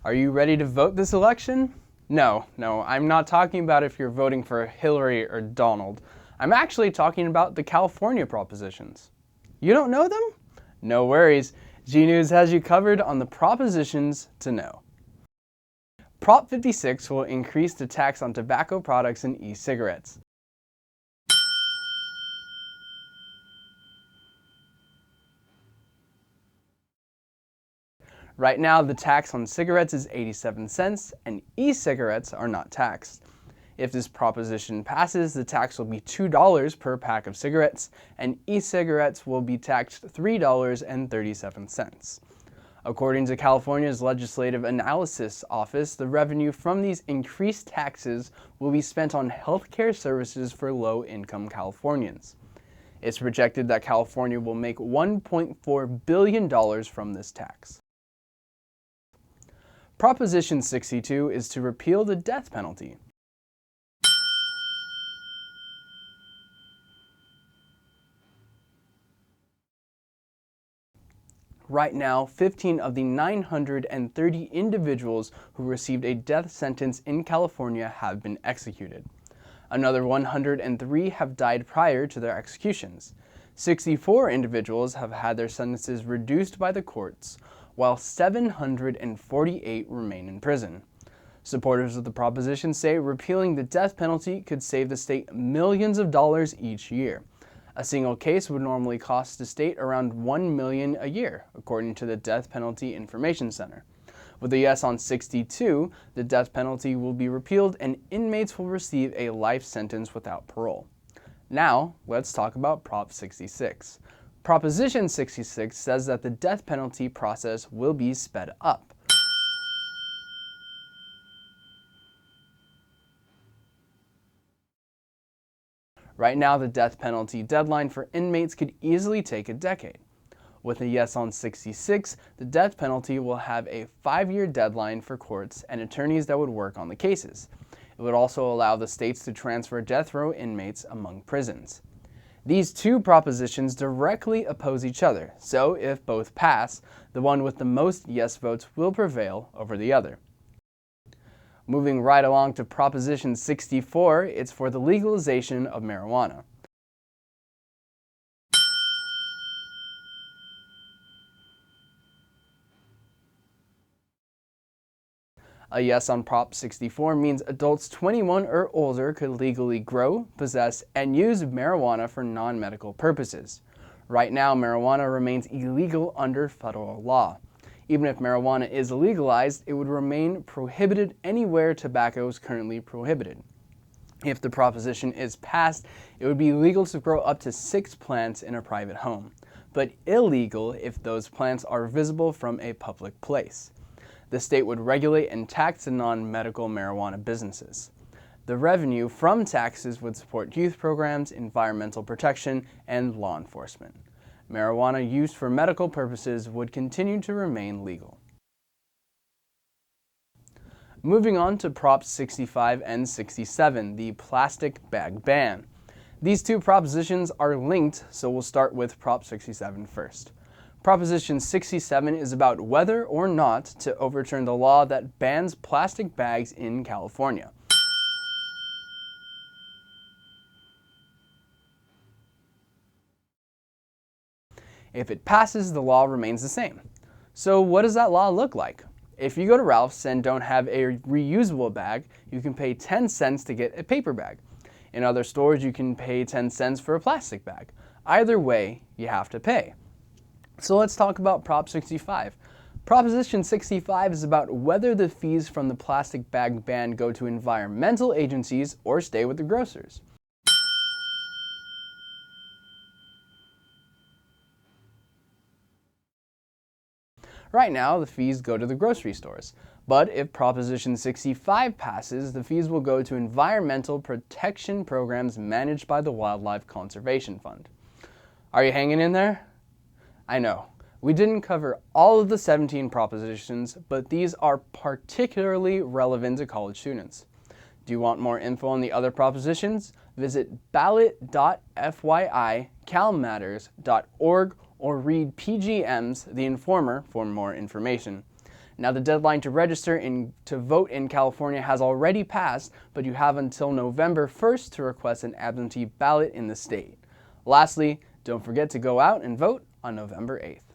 Are you ready to vote this election? No, I'm not talking about if you're voting for Hillary or Donald. I'm actually talking about the California propositions. You don't know them? No worries. GNews has you covered on the propositions to know. Prop 56 will increase the tax on tobacco products and e-cigarettes. Right now, the tax on cigarettes is 87 cents, and e-cigarettes are not taxed. If this proposition passes, the tax will be $2 per pack of cigarettes, and e-cigarettes will be taxed $3.37. According to California's Legislative Analysis Office, the revenue from these increased taxes will be spent on healthcare services for low-income Californians. It's projected that California will make $1.4 billion from this tax. Proposition 62 is to repeal the death penalty. Right now, 15 of the 930 individuals who received a death sentence in California have been executed. Another 103 have died prior to their executions. 64 individuals have had their sentences reduced by the courts, while 748 remain in prison. Supporters of the proposition say repealing the death penalty could save the state millions of dollars each year. A single case would normally cost the state around $1 million a year, according to the Death Penalty Information Center. With a yes on 62, the death penalty will be repealed and inmates will receive a life sentence without parole. Now, let's talk about Prop 66. Proposition 66 says that the death penalty process will be sped up. Right now, the death penalty deadline for inmates could easily take a decade. With a yes on 66, the death penalty will have a 5-year deadline for courts and attorneys that would work on the cases. It would also allow the states to transfer death row inmates among prisons. These two propositions directly oppose each other, so if both pass, the one with the most yes votes will prevail over the other. Moving right along to Proposition 64, it's for the legalization of marijuana. A yes on Prop 64 means adults 21 or older could legally grow, possess, and use marijuana for non-medical purposes. Right now, marijuana remains illegal under federal law. Even if marijuana is legalized, it would remain prohibited anywhere tobacco is currently prohibited. If the proposition is passed, it would be legal to grow up to 6 plants in a private home, but illegal if those plants are visible from a public place. The state would regulate and tax the non-medical marijuana businesses. The revenue from taxes would support youth programs, environmental protection, and law enforcement. Marijuana used for medical purposes would continue to remain legal. Moving on to Props 65 and 67, the plastic bag ban. These two propositions are linked, so we'll start with Prop 67 first. Proposition 67 is about whether or not to overturn the law that bans plastic bags in California. If it passes, the law remains the same. So what does that law look like? If you go to Ralph's and don't have a reusable bag, you can pay 10 cents to get a paper bag. In other stores, you can pay 10 cents for a plastic bag. Either way, you have to pay. So let's talk about Prop 65. Proposition 65 is about whether the fees from the plastic bag ban go to environmental agencies or stay with the grocers. Right now, the fees go to the grocery stores. But if Proposition 65 passes, the fees will go to environmental protection programs managed by the Wildlife Conservation Fund. Are you hanging in there? I know, we didn't cover all of the 17 propositions, but these are particularly relevant to college students. Do you want more info on the other propositions? Visit ballot.fyi.calmatters.org or read PGM's The Informer for more information. Now, the deadline to register to vote in California has already passed, but you have until November 1st to request an absentee ballot in the state. Lastly, don't forget to go out and vote on November 8th.